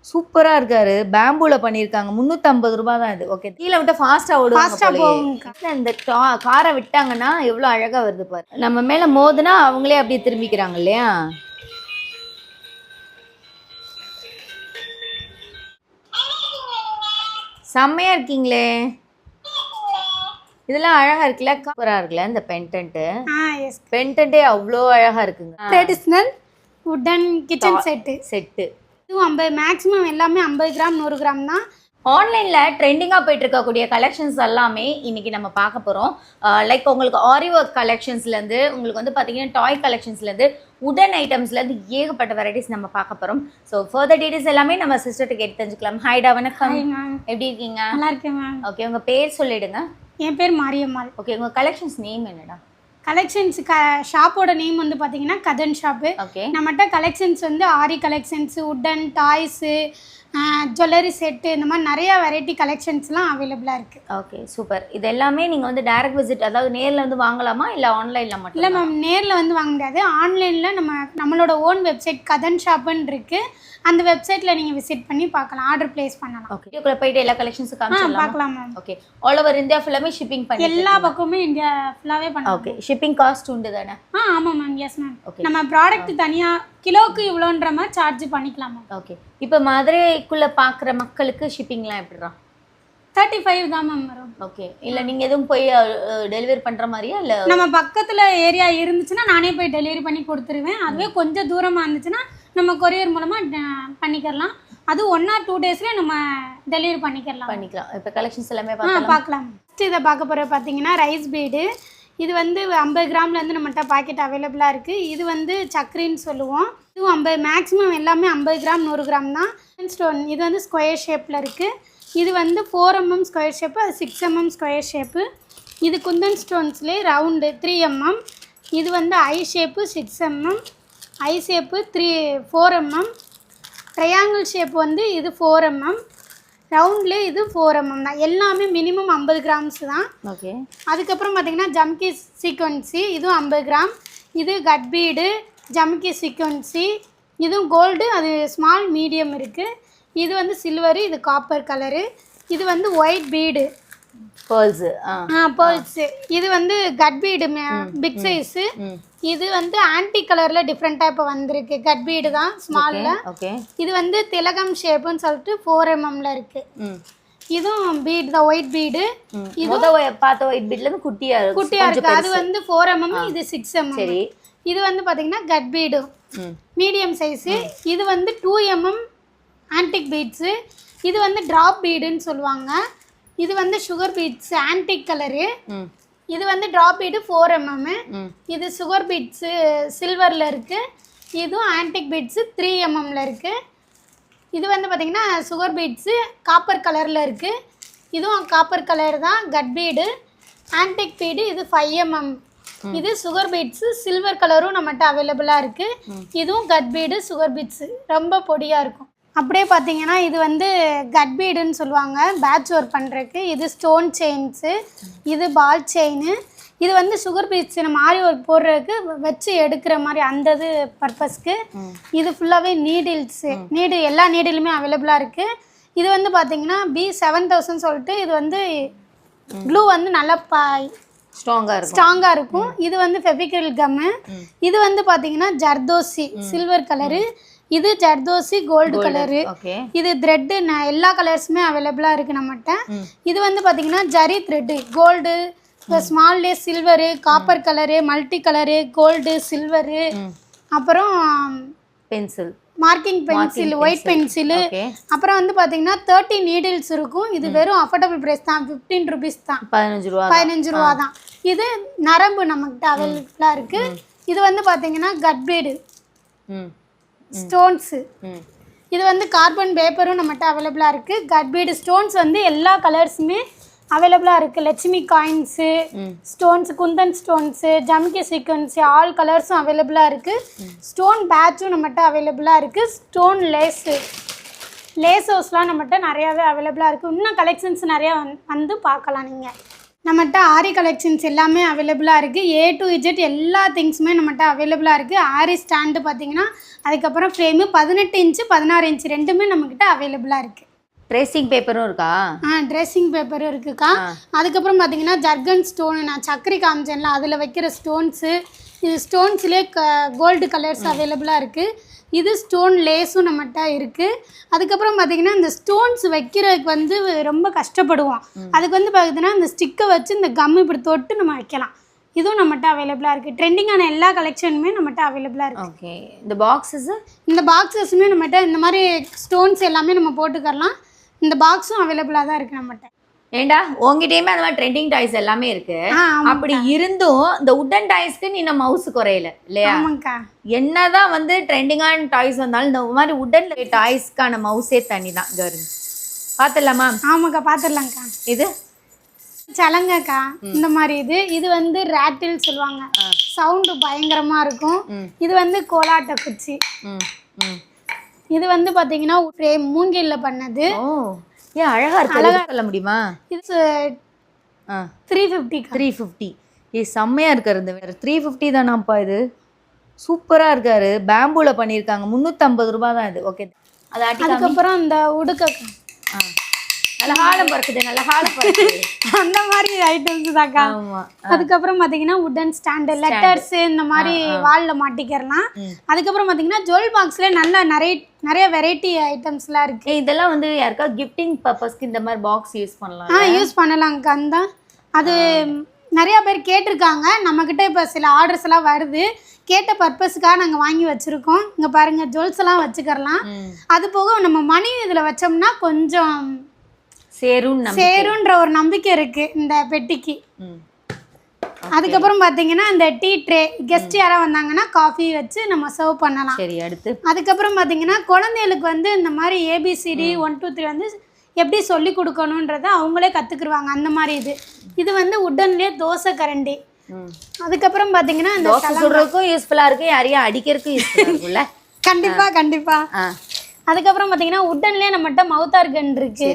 சூப்பரா இருக்காரு. பேம்பூல பண்ணிருக்காங்க. 350 ரூபாய் தான் இது. ஓகே. கீழ விட்டு ஃபாஸ்டா ஓடுவாங்க போலயே. இந்த காரை விட்டாங்கன்னா எவ்வளவு அழகா வருது பாரு. நம்ம மேல மோதுனா அவங்களே அப்படியே திரும்பிக்கிறாங்க இல்லையா? செம்மையா இருக்கீங்களே. இதெல்லாம் அழகா இருக்குல்ல, சூப்பரா இருக்குல்ல இந்த பெண்டன்ட். பெண்டன்ட்டே அவ்வளோ அழகா இருக்குங்க. ட்ரெடிஷ்னல் வுடன் கிச்சன் செட்டு. இது 50 மேக்ஸிமம் எல்லாமே 50 கிராம் 100 கிராம் தான். ஆன்லைன்ல ட்ரெண்டிங்காக போயிட்டு இருக்கக்கூடிய கலெக்ஷன்ஸ் எல்லாமே இன்னைக்கு நம்ம பார்க்க போகிறோம். லைக் உங்களுக்கு ஆரி ஒர்க் கலெக்ஷன்ஸ்லேருந்து உங்களுக்கு வந்து பார்த்தீங்கன்னா டாய் கலெக்ஷன்ஸ்லேருந்து உடன் ஐட்டம்ஸ்லேருந்து ஏகப்பட்ட வெரைட்டிஸ் நம்ம பார்க்க போகிறோம். ஸோ ஃபர்தர் டீடைல்ஸ் எல்லாமே நம்ம சிஸ்டர்கிட்ட கேட்டு தெரிஞ்சுக்கலாம். ஹாய்டா, வணக்கம். எப்படி இருக்கீங்க? நல்லா இருக்கேன் மேம். ஓகே, உங்கள் பேர் சொல்லிடுங்க. என் பேர் மாரியம்மாள். ஓகே, உங்கள் கலெக்ஷன்ஸ் நேம் என்னடா? கலெக்ஷன்ஸ் ஷாப்போட நேம் வந்து பார்த்தீங்கன்னா கதன் ஷாப்பு. ஓகே. நம்மகிட்ட கலெக்ஷன்ஸ் வந்து aari collections, wooden, toys, jewellery set, இந்த மாதிரி நிறையா வெரைட்டி கலெக்ஷன்ஸ்லாம் அவைலபிளாக இருக்குது. Okay, super. இது எல்லாமே நீங்கள் வந்து டைரக்ட் விசிட், அதாவது நேரில் வந்து வாங்கலாமா இல்லை ஆன்லைனில் மட்டும்? இல்லை மேம், நேரில் வந்து வாங்க முடியாது. ஆன்லைனில் நம்மளோட ஓன் வெப்சைட் கதன் ஷாப்புன்னு இருக்குது. அந்த வெப்சைட்டில் நீங்கள் விசிட் பண்ணி பார்க்கலாம், ஆர்டர் பிளேஸ் பண்ணலாம். ஓகே, இதுக்குள்ள போயிட்டு எல்லா கலெக்ஷன்ஸும் காமிச்சிடலாம். பார்க்கலாம் ma'am. Okay, all over India ஃபுல்லாமே ஷிப்பிங் பண்ணி எல்லா பக்கமுமே இந்தியா ஃபுல்லாகவே பண்ணலாம். ஓகே, ஷிப்பிங் காஸ்ட் உண்டு தானே? ஆமாம் மேம். Yes ma'am. நம்ம ப்ராடக்ட் தனியாக கிலோவுக்கு இவ்வளோன்ற மாதிரி சார்ஜ் பண்ணிக்கலாம் மேம். ஓகே, இப்போ மதுரைக்குள்ளே பார்க்குற மக்களுக்கு ஷிப்பிங்லாம் எப்படிடா? 35 தான் மேம் வரும். ஓகே, இல்லை நீங்கள் எதுவும் போய் டெலிவரி பண்ணுற மாதிரியா? இல்லை நம்ம பக்கத்தில் ஏரியா இருந்துச்சுன்னா நானே போய் டெலிவரி பண்ணி கொடுத்துருவேன். அதுவே கொஞ்சம் தூரமாக இருந்துச்சுன்னா நம்ம கொரியர் மூலமாக பண்ணிக்கலாம். அது 1 or 2 டேஸ்லேயே நம்ம டெலிவரி பண்ணிக்கலாம். இப்போ கலெக்ஷன்ஸ் எல்லாமே பார்க்கலாம். ஃபஸ்ட்டு இதை பார்க்க போகிற பார்த்தீங்கன்னா ரைஸ் பீடு. இது வந்து 50 கிராம்லேருந்து நம்மகிட்ட பாக்கெட் அவைலபிளாக இருக்குது. இது வந்து சக்கரின்னு சொல்லுவோம். இதுவும் 50 மேக்ஸிமம் எல்லாமே 50 கிராம் 100 கிராம் தான். ஸ்டோன் இது வந்து ஸ்கொயர் ஷேப்பில் இருக்குது. இது வந்து 4 mm ஸ்கொயர் ஷேப்பு, அது 6 mm ஸ்கொயர் ஷேப்பு. இது குந்தன் ஸ்டோன்ஸ்லேயே ரவுண்டு 3 mm. இது வந்து ஐ ஷேப்பு 6 mm, ஐ ஷேப்பு 4 mm, ட்ரையாங்கிள் ஷேப் வந்து இது 4 mm, ரவுண்ட்லேயே இது 4 mm தான். எல்லாமே மினிமம் 50 கிராம்ஸ் தான். ஓகே. அதுக்கப்புறம் பார்த்திங்கன்னா ஜம்கி சீக்வன்சி, இதுவும் 50 கிராம். இது கட் பீடு, ஜம்கி சீக்வன்சி, இதுவும் கோல்டு, அது ஸ்மால் மீடியம் இருக்குது. இது வந்து சில்வரு, இது காப்பர் கலரு. இது வந்து ஒயிட் பீடு பேர்ல்ஸு. பேர்ல்ஸு. இது வந்து கட் பீடு பிக் சைஸு. இது வந்து ஆன்டி கலர்ல டிஃப்ரெண்ட் டைப் வந்திருக்கு. கட் பீடு தான் ஸ்மால்ல. இது வந்து திலகம் ஷேப்புன்னு சொல்லிட்டு 4 mmல இருக்கு. இதுவும் பீட் தான், ஒயிட் பீடு. இது பார்த்த ஒயிட் பீட்ல இருந்து குட்டியா இருக்கு. அது வந்து 4 mm, இது 6 mm. சரி. இது வந்து பாத்தீங்கன்னா கட் பீடு மீடியம் சைஸ். இது வந்து 2 mm ஆன்டிக் பீட்ஸு. இது வந்து டிராப் பீடுன்னு சொல்லுவாங்க. இது வந்து சுகர் பீட்ஸ் ஆன்டிக் கலரு. இது வந்து டிராப் பீடு 4 mm. இது சுகர் பீட்ஸு சில்வரில் இருக்குது. இதுவும் ஆன்டிக் பீட்ஸு 3 mmல இருக்குது. இது வந்து பார்த்திங்கன்னா சுகர் பீட்ஸு காப்பர் கலரில் இருக்குது. இதுவும் காப்பர் கலர் தான். கட் பீடு ஆன்டிக் பீடு இது 5 mm. இது சுகர் பீட்ஸு சில்வர் கலரும் நம்மகிட்ட அவைலபிளாக இருக்குது. இதுவும் கட் பீடு சுகர் பீட்ஸு ரொம்ப பொடியாக இருக்கும். அப்படியே பார்த்தீங்கன்னா இது வந்து கட் பீடுன்னு சொல்லுவாங்க பேட்ச் ஒர்க் பண்ணுறதுக்கு. இது ஸ்டோன் செயின்ஸு, இது பால் செயின். இது வந்து சுகர் பீட்ஸ் நம்ம ஆரி ஒர்க் போடுறதுக்கு வச்சு எடுக்கிற மாதிரி அந்த இது பர்பஸ்க்கு. இது ஃபுல்லாகவே நீடில்ஸு, எல்லா நீடிலுமே அவைலபிளாக இருக்குது. இது வந்து பார்த்தீங்கன்னா B7000 சொல்லிட்டு. இது வந்து க்ளூ வந்து நல்லா ஸ்ட்ராங்காக இருக்கும். இது வந்து ஃபெவிக்ரில் கம்மு. இது வந்து பார்த்தீங்கன்னா ஜர்தோசி சில்வர் கலரு. இது ஜர்தோசி கோல்டு கலரு. இது த்ரெட்டு எல்லா கலர்ஸுமே அவைலபிளாக இருக்குது நம்மகிட்ட. இது வந்து பார்த்தீங்கன்னா ஜரி த்ரெட்டு கோல்டு, ஸ்மால்லே silver, copper colour, multi colour, gold, silver, அப்புறம் pencil marking pencil, white pencil. அப்புறம் வந்து பார்த்தீங்கன்னா 30 நீடில்ஸ் இருக்கும். இது வெறும் அஃபோர்டபுள் ப்ரைஸ் தான், 15 rupees தான், 15 ரூபா தான். இது நரம்பு நம்மகிட்ட அவைலபிளாக இருக்குது. இது வந்து பார்த்தீங்கன்னா கட் பீடு ஸ்டோன்ஸு. இது வந்து கார்பன் பேப்பரும் நம்மகிட்ட அவைலபிளாக இருக்குது. கட் பீடு ஸ்டோன்ஸ் வந்து எல்லா கலர்ஸுமே அவைலபிளாக இருக்குது. Lakshmi coins stones, kundan stones, ஜம்கி சீக்வன்ஸு, ஆல் கலர்ஸும் அவைலபிளாக இருக்குது. ஸ்டோன் பேட்சும் நம்மகிட்ட அவைலபிளாக இருக்குது. ஸ்டோன் லேஸ் ஹவுஸ்லாம் நம்மகிட்ட நிறையாவே அவைலபிளாக இருக்குது. இன்னும் கலெக்ஷன்ஸ் நிறையா வந்து பார்க்கலாம் நீங்கள். நம்மகிட்ட ஆரி கலெக்ஷன்ஸ் எல்லாமே அவைலபிளாக இருக்குது. A to Z எல்லா திங்ஸுமே நம்மகிட்ட அவைலபிளாக இருக்குது. ஆரி ஸ்டாண்டு பார்த்தீங்கன்னா அதுக்கப்புறம் ஃப்ரேமு 18 இன்ச்சு 16 இன்ச்சு ரெண்டுமே நம்மக்கிட்ட அவைலபிளாக இருக்குது. ட்ரேசிங் பேப்பரும் இருக்கா? ட்ரெஸ்ஸிங் பேப்பரும் இருக்குக்கா. அதுக்கப்புறம் பார்த்தீங்கன்னா ஜர்கன் ஸ்டோனு நான் சக்கரை காமிச்சேன்ல அதில் வைக்கிற ஸ்டோன்ஸு, இது ஸ்டோன்ஸ்லேயே கோல்டு கலர்ஸ் அவைலபிளாக இருக்குது. இது ஸ்டோன் லேஸும் நம்மகிட்ட இருக்குது. அதுக்கப்புறம் பார்த்தீங்கன்னா இந்த ஸ்டோன்ஸ் வைக்கிறதுக்கு வந்து ரொம்ப கஷ்டப்படுவோம். அதுக்கு வந்து பார்த்தீங்கன்னா இந்த ஸ்டிக்கை வச்சு இந்த கம் இப்படி தொட்டு நம்ம வைக்கலாம். இதுவும் நம்மகிட்ட அவைலபிளாக இருக்குது. ட்ரெண்டிங்கான எல்லா கலெக்ஷனுமே நம்மகிட்ட அவைலபிளாக இருக்குது. ஓகே. இந்த பாக்ஸஸுமே நம்மகிட்ட இந்த மாதிரி ஸ்டோன்ஸ் எல்லாமே நம்ம போட்டுக்கலாம். இந்த பாக்ஸும் அவைலபிளாக தான் இருக்குது நம்மகிட்ட. ஏண்டா உங்ககிட்டயுமே அந்த மாதிரி ட்ரெண்டிங் டாய்ஸ் எல்லாமே இருக்கு. அப்படி இருந்தும் இந்த உட்டன் டாய்ஸ்க்கு நீ நம்ம மவுஸ் குறையல இல்லையா? என்னதான் வந்து ட்ரெண்டிங்கான டாய்ஸ் வந்தாலும் இந்த மாதிரி உட்டன் டாய்ஸ்க்கான மவுஸே தனி தான். இங்க வருங்க, பாத்துடலாமா? ஆமாக்கா பாத்துடலாம்க்கா. இது சலங்கக்கா. இந்த மாதிரி இது வந்து ரேட்டில் சொல்லுவாங்க. சவுண்டு பயங்கரமா இருக்கும். இது வந்து கோலாட்ட குச்சி. இது வந்து பாத்தீங்கன்னா மூங்கில்ல பண்ணது. ஏன் அழகா இருக்கு, அழகா சொல்ல முடியுமா? இது 350. 350 செம்மையா இருக்காரு. இந்த 350 தானாப்பா? இது சூப்பரா இருக்காரு. பேம்பூல பண்ணிருக்காங்க. 350 ரூபாய் தான் இது. ஓகே. அதுக்கப்புறம் இந்த உடுக்க நல்ல ஹாலம் பறக்குது, நல்ல ஹாலம் பறக்குது. அந்த மாதிரி ஐட்டம்ஸ் தாக்கா. அதுக்கப்புறம் பாத்தீங்கன்னா உட்டன் ஸ்டாண்டு, லெட்டர்ஸ் இந்த மாதிரி வால்ல மாட்டிக்கிறலாம். அதுக்கப்புறம் பாத்தீங்கன்னா ஜுவல் பாக்ஸ்ல நிறைய வெரைட்டி ஐட்டம்ஸ்லாம் இருக்கு. இதெல்லாம் வந்து யாருக்கா கிஃப்டிங் பர்பஸ்க்கு இந்த மாதிரி பாக்ஸ் யூஸ் பண்ணலாம். யூஸ் பண்ணலாம்க்கா. அந்த அது நிறைய பேர் கேட்டிருக்காங்க. நம்மக்கிட்ட இப்போ சில ஆர்டர்ஸ் எல்லாம் வருது. கேட்ட பர்பஸ்க்காக நாங்கள் வாங்கி வச்சுருக்கோம். இங்கே பாருங்கள், ஜுவல்ஸ் எல்லாம் வச்சுக்கலாம். அது போக நம்ம மணி இதில் வச்சோம்னா கொஞ்சம் சேருன்ற ஒரு நம்பிக்கை இருக்குது இந்த பெட்டிக்கு. அதுக்கப்புறம் பார்த்தீங்கன்னா இந்த டீ ட்ரே, கெஸ்ட் யாராவது வந்தாங்கன்னா காஃபி வச்சு நம்ம சர்வ் பண்ணலாம். சரி, அடுத்து அதுக்கப்புறம் பார்த்தீங்கன்னா குழந்தைகளுக்கு வந்து இந்த மாதிரி ABCD 1 2 3 வந்து எப்படி சொல்லி கொடுக்கணுன்றதை அவங்களே கற்றுக்குருவாங்க. அந்த மாதிரி இது வந்து உட்டன்லேயே தோசை கரண்டி. அதுக்கப்புறம் பார்த்தீங்கன்னா இந்த தோசை சுடுறதுக்கும் யூஸ்ஃபுல்லாக இருக்குது, யாரையும் அடிக்கிறதுக்கும் யூஸ்ஃபுல்லாக இருக்குல்ல? கண்டிப்பாக. அதுக்கப்புறம் பார்த்தீங்கன்னா உட்டன்லேயே நம்மகிட்ட மவுத்தார் கன் இருக்கு.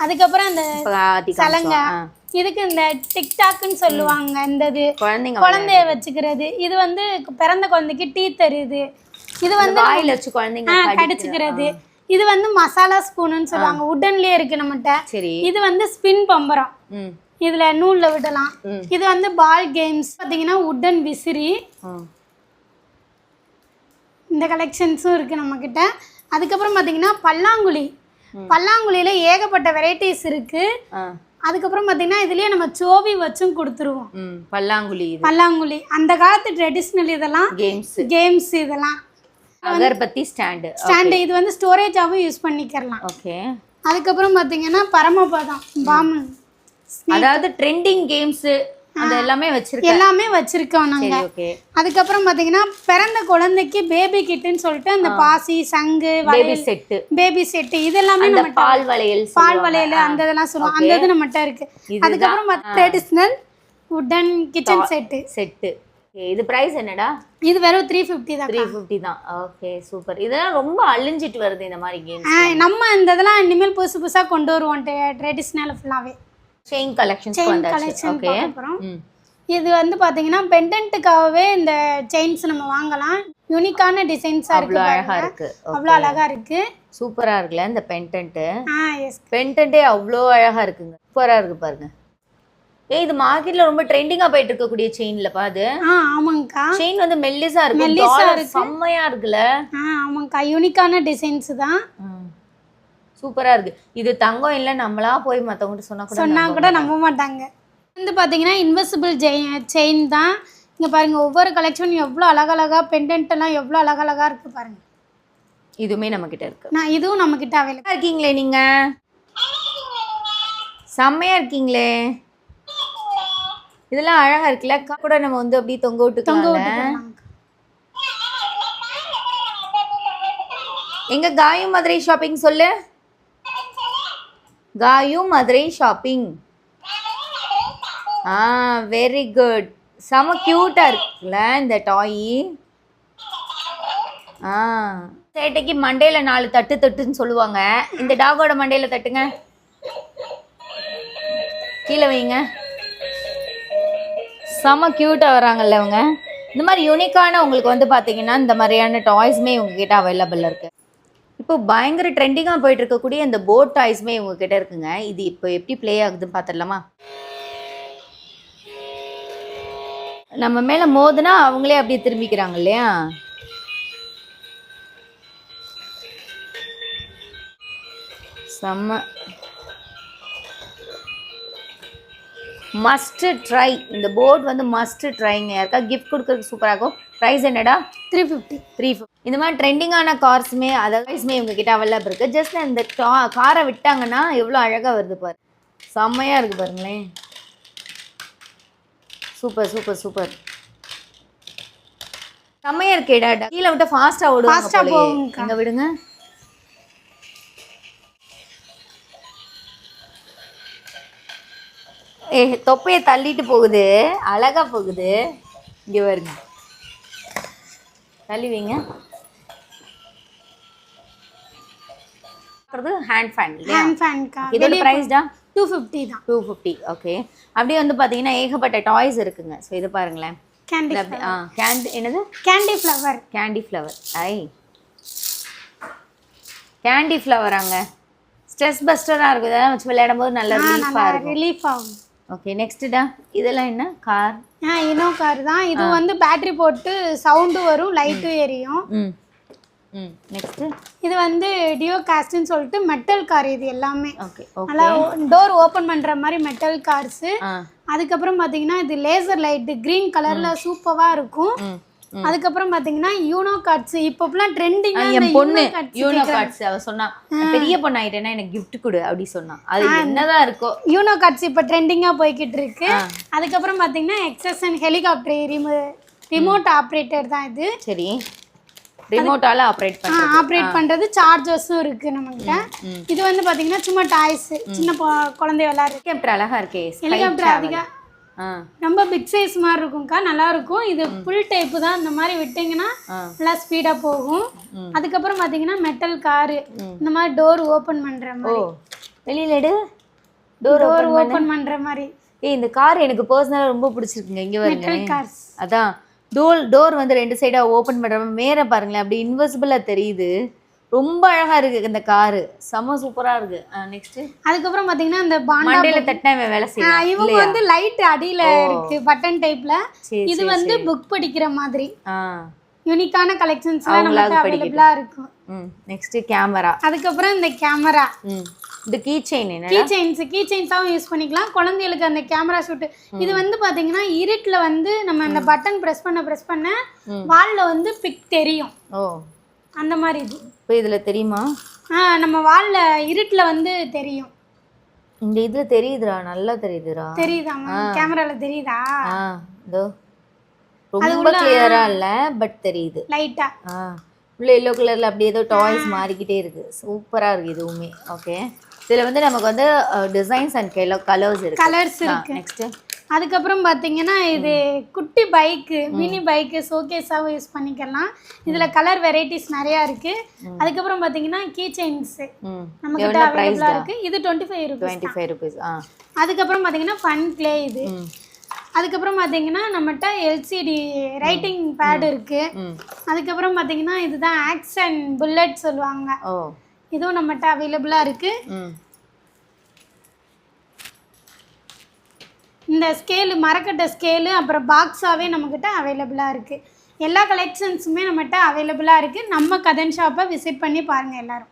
அதுக்கப்புறம் அந்த சலங்கை, இதுக்கு இந்த டிக்டாக்னு சொல்லுவாங்க. இந்த இது குழந்தைய வச்சுக்கிறது. இது வந்து பிறந்த குழந்தைக்கு டீ தருது. இது வந்து வாயில வச்சு குழந்தைங்க கடிச்சுக்கிறது. இது வந்து மசாலா ஸ்பூன்னு சொல்லுவாங்க. உட்டன்லயே இருக்கு நம்மகிட்ட. இது வந்து ஸ்பின் பம்பரம், இதுல நூல்ல விடலாம். இது வந்து பால் கேம்ஸ் பாத்தீங்கன்னா உட்டன் விசிறி. இந்த கலெக்ஷன்ஸும் இருக்கு நம்ம கிட்ட. அதுக்கப்புறம் பாத்தீங்கன்னா பல்லாங்குழியில ஏகப்பட்ட வெரைட்டிஸ் இருக்கு. அதுக்கப்புறம் பாத்தீங்கன்னா இதுலயே நம்ம சோவி வச்சும் கொடுத்துருவோம். பல்லாங்குழி அந்த காலத்து ட்ரெடிஷ்னல். இதெல்லாம் கேம்ஸ் இதெல்லாம். அகர்பத்தி ஸ்டாண்டு. இது வந்து ஸ்டோரேஜாவும் யூஸ் பண்ணிக்கலாம். ஓகே. அதுக்கப்புறம் பாத்தீங்கன்னா பரமபதம் பாம்பு, அதாவது ட்ரெண்டிங் கேம்ஸ் அது எல்லாமே வச்சிருக்கோம் நாங்க. அதுக்கப்புறம் பாத்தீங்கன்னா பிறந்த குழந்தைக்கு பேபி கிட்னு சொல்லிட்டு அந்த பாசி, சங்கு, பேபி செட் இது எல்லாமே நம்ம பால் வளையல் அந்த இதெல்லாம் சொல்லுவோம். அந்த இது நம்மகிட்ட இருக்கு. அதுக்கப்புறம் ட்ரெடிஷனல் உட்டன் கிச்சன் செட்டு. இது பிரைஸ் என்னடா? இது வெறும் 350 தான். 350 தான். Okay, super. இதெல்லாம் ரொம்ப அழிஞ்சிட்டு வருது இந்த மாதிரி கேம்ஸ். நம்ம இந்த இதெல்லாம் இனிமேல் புதுசா கொண்டு வருவோம். ட்ரெடிஷனல் ஃபுல்லாவே செயின் கலெக்ஷன்ஸ் வந்தாச்சு. ஓகே. இது வந்து பாத்தீங்கன்னா பெண்டன்ட்டுக்காகவே இந்த செயின்ஸ் நம்ம வாங்கலாம். யூனிக்கான டிசைன்ஸா இருக்கு. அவ்வளோ அழகா இருக்கு. சூப்பரா இருக்குல்ல இந்த பெண்டன்ட்? பெண்டன்ட்டே அவ்வளோ அழகா இருக்குங்க. சூப்பரா இருக்கு பாருங்க. இது மார்க்கெட்ல ரொம்ப ட்ரெண்டிங்கா போயிட்டு இருக்கக்கூடிய செயின்லப்பா அது. ஆமாங்கக்கா. செயின் வந்து மெல்லிசா இருக்கு. செம்மையா இருக்குல்ல? ஆமாங்கக்கா. யூனிக்கான டிசைன்ஸ் தான். சூப்பரா இருக்கு. இது தங்கம் இல்ல, நம்மளா போய் மத்தவங்க சொன்னா கூட நம்ப மாட்டாங்க. வந்து பாத்தீங்கன்னா இன்வெசிபிள் செயின் தான். இங்க பாருங்க, ஒவ்வொரு கலெக்ஷனும் எவ்வளவு அழகழகா பெண்டன்ட் எல்லாம் எவ்வளவு அழகழகா இருக்கு பாருங்க. இதுவுமே நம்ம கிட்ட இருக்கு. இதுவும் நம்ம கிட்ட அவைலபிள் இருக்கீங்களே. நீங்க செம்மையா இருக்கீங்களே. இதெல்லாம் அழகா இருக்குல்ல? கூட நம்ம வந்து அப்படியே தொங்க விட்டுக்கலாம். எங்க காயு மதுரை ஷாப்பிங் சொல்லு. காயு மதுரை ஷாப்பிங். Very good. செம கியூட்டா இருக்குல்ல இந்த டாய். சேட்டைக்கு மண்டையில 4 தட்டுன்னு சொல்லுவாங்க. இந்த டாகோட மண்டையில தட்டுங்க, கீழே வைங்க. செம க்யூட்டாக வராங்கல்ல அவங்க. இந்த மாதிரி யூனிக்கான உங்களுக்கு வந்து பார்த்தீங்கன்னா இந்த மாதிரியான டாய்ஸுமே உங்ககிட்ட அவைலபிள் இருக்குது. இப்போ பயங்கர ட்ரெண்டிங்காக போயிட்டு இருக்கக்கூடிய இந்த போட் டாய்ஸுமே உங்ககிட்ட இருக்குங்க. இது இப்போ எப்படி ப்ளே ஆகுதுன்னு பார்த்துடலாமா? நம்ம மேலே மோதுனா அவங்களே அப்படியே திரும்பிக்கிறாங்க இல்லையா? செம்ம மஸ்ட் ட்ரை. இந்த போர்ட் வந்து மஸ்ட் ட்ரைங்க. யாருக்கா கிஃப்ட் கொடுக்கறதுக்கு சூப்பராக இருக்கும். ப்ரைஸ் என்னடா? 350. இந்த மாதிரி ட்ரெண்டிங்கான கார்ஸுமே அதர்வைஸுமே இவங்ககிட்ட அவைலபிள் இருக்குது. ஜஸ்ட் இந்த காரை விட்டாங்கன்னா எவ்வளோ அழகாக வருது பாரு. செம்மையாக இருக்குது பாருங்களேன். Super super super. செம்மையாக இருக்கேடா. கீழே விட்டு ஃபாஸ்ட்டாக ஓடுவாங்க. எங்க விடுங்க. தொப்பையை தள்ளிட்டு போகுது. அழகா போகுது. இங்கே வருங்க. தள்ளி வைங்க. Hand fan. இதோட பிரைஸ் தான் 250 தான். 250. ஓகே. அப்படியே வந்து பார்த்தீங்கன்னா ஏகப்பட்ட டாய்ஸ் இருக்குங்க. ஸோ இது பாருங்களேன். என்னது? Candy flower. Candy flower. Candy ஃப்ளவராங்க. ஸ்ட்ரெஸ் பஸ்டராக இருக்குது. இதெல்லாம் வச்சு விளையாடும் போது நல்லா ரிலீஃப் ஆகும். ஓகே. நெக்ஸ்ட்டுடா இதெல்லாம் என்ன கார்? இனோ கார் தான். இது வந்து பேட்டரி போட்டு சவுண்டு வரும், லைட்டும் எரியும். நெக்ஸ்ட் இது வந்து டியோ காஸ்ட்னு சொல்லிட்டு மெட்டல் கார். இது எல்லாமே ஓகே. நல்லா டோர் ஓப்பன் பண்ற மாதிரி மெட்டல் கார்ஸ். அதுக்கப்புறம் பாத்தீங்கன்னா இது லேசர் லைட் கிரீன் கலர்ல சூப்பரா இருக்கும். அதுக்கப்புறம் பாத்தீங்கன்னா யூனோ கார்ட்ஸ். இப்போலாம் ட்ரெண்டிங்கா என் பொண்ணு யூனோ கார்ட்ஸ் அவ சொன்னா பெரிய பொண்ணு ஆயிட்டேன்னா எனக்கு gift கொடு அப்படி சொன்னா. அது என்னதான் இருக்கோ யூனோ கார்ட்ஸ் இப்ப ட்ரெண்டிங்கா போய்கிட்டு இருக்கு. அதுக்கப்புறம் பாத்தீங்கன்னா எக்ஸசன் ஹெலிகாப்டர் ரிமோட் ஆப்ரேட்டர் தான் இது. சரி. ரிமோட்டால ஆப்ரேட் பண்றது சார்ஜர்ஸும் இருக்கு நம்மகிட்ட. இது வந்து பாத்தீங்கன்னா சும்மா டாய்ஸ், சின்ன குழந்தை விளையாடுறது. ஹெலிகாப்டர் அழகா இருக்கே. ஹெலிகாப்டர் அதிக ரொம்ப பிக் சைஸ் மாதிரி இருக்கும்க்கா. நல்லா இருக்கும். இது ஃபுல் டைப் தான். இந்த மாதிரி விட்டீங்கன்னா நல்லா ஸ்பீடா போகும். அதுக்கப்புறம் பாத்தீங்கன்னா மெட்டல் காரு. இந்த மாதிரி டோர் ஓபன் பண்ற மாதிரி. வெளியில எடு. டோர் ஓபன் பண்ற மாதிரி. இந்த கார் எனக்கு பர்சனலா ரொம்ப பிடிச்சிருக்குங்க. இங்க வருங்க. Metal cars. அதான் டோர் வந்து ரெண்டு சைடா ஓபன் பண்ற மேல பாருங்களேன். அப்படி இன்விசிபிளா தெரியுது. ரொம்ப அழகா இருக்கு இந்த காரு. செம சூப்பரா இருக்கு. நெக்ஸ்ட் அதுக்கப்புறம் பாத்தீங்கன்னா இந்த மண்டையில தட்டினா வேலை செய்யும். இவங்க வந்து லைட் அடியில இருக்கு பட்டன் டைப்ல. இது வந்து புக் படிக்கிற மாதிரி யூனிக்கான கலெக்ஷன்ஸ்லாம் நமக்கு அவேலபிளா இருக்கும். Next camera. அதுக்கப்புறம் இந்த கேமரா. இந்த கீ செயின்ஸாவும் யூஸ் பண்ணிக்கலாம். குழந்தைகளுக்கு அந்த கேமரா ஷூட். இது வந்து பாத்தீங்கன்னா இருட்டுல வந்து நம்ம அந்த பட்டன் பிரஸ் பண்ண வால்ல வந்து பிக் தெரியும். அந்த மாதிரி இது. இப்போ இதுல தெரியுமா? நம்ம வால்ல இருட்டுல வந்து தெரியும். இந்த இதுல தெரியுதுடா. நல்லா தெரியுதுடா. தெரியுதா? கேமரால தெரியுதா? இதோ ரொம்ப கிளியரா இல்ல பட் தெரியுது லைட்டா. உள்ள yellow கலர்ல அப்படியே ஏதோ டாய்ஸ் மாறிக்கிட்டே இருக்கு. சூப்பரா இருக்கு இதுவுமே. ஓகே. இதுல வந்து நமக்கு வந்து டிசைன்ஸ் அண்ட் கலர்ஸ் இருக்கு. நெக்ஸ்ட் அதுக்கப்புறம் பார்த்தீங்கன்னா இது குட்டி பைக்கு, மினி பைக்கு ஷோகேஸாகவும் யூஸ் பண்ணிக்கலாம். இதில் கலர் வெரைட்டிஸ் நிறையா இருக்குது. அதுக்கப்புறம் பார்த்தீங்கன்னா கீ செயின்ஸ் நம்மகிட்ட அவைலபிளாக இருக்குது. இது 25 rupees. அதுக்கப்புறம் பார்த்தீங்கன்னா ஃபன் ப்ளே இது. அதுக்கப்புறம் பார்த்தீங்கன்னா நம்மகிட்ட எல்சிடி ரைட்டிங் பேட் இருக்குது. அதுக்கப்புறம் பார்த்தீங்கன்னா இதுதான் ஆக்ஷன் புல்லட் சொல்லுவாங்க. இதுவும் நம்மகிட்ட அவைலபிளாக இருக்குது. இந்த ஸ்கேலு மரக்கட்டை ஸ்கேலு அப்புறம் பாக்ஸாகவே நம்மக்கிட்ட அவைலபிளாக இருக்குது. எல்லா கலெக்ஷன்ஸுமே நம்மகிட்ட அவைலபிளாக இருக்குது. நம்ம கதன் ஷாப்பை விசிட் பண்ணி பாருங்கள் எல்லோரும்.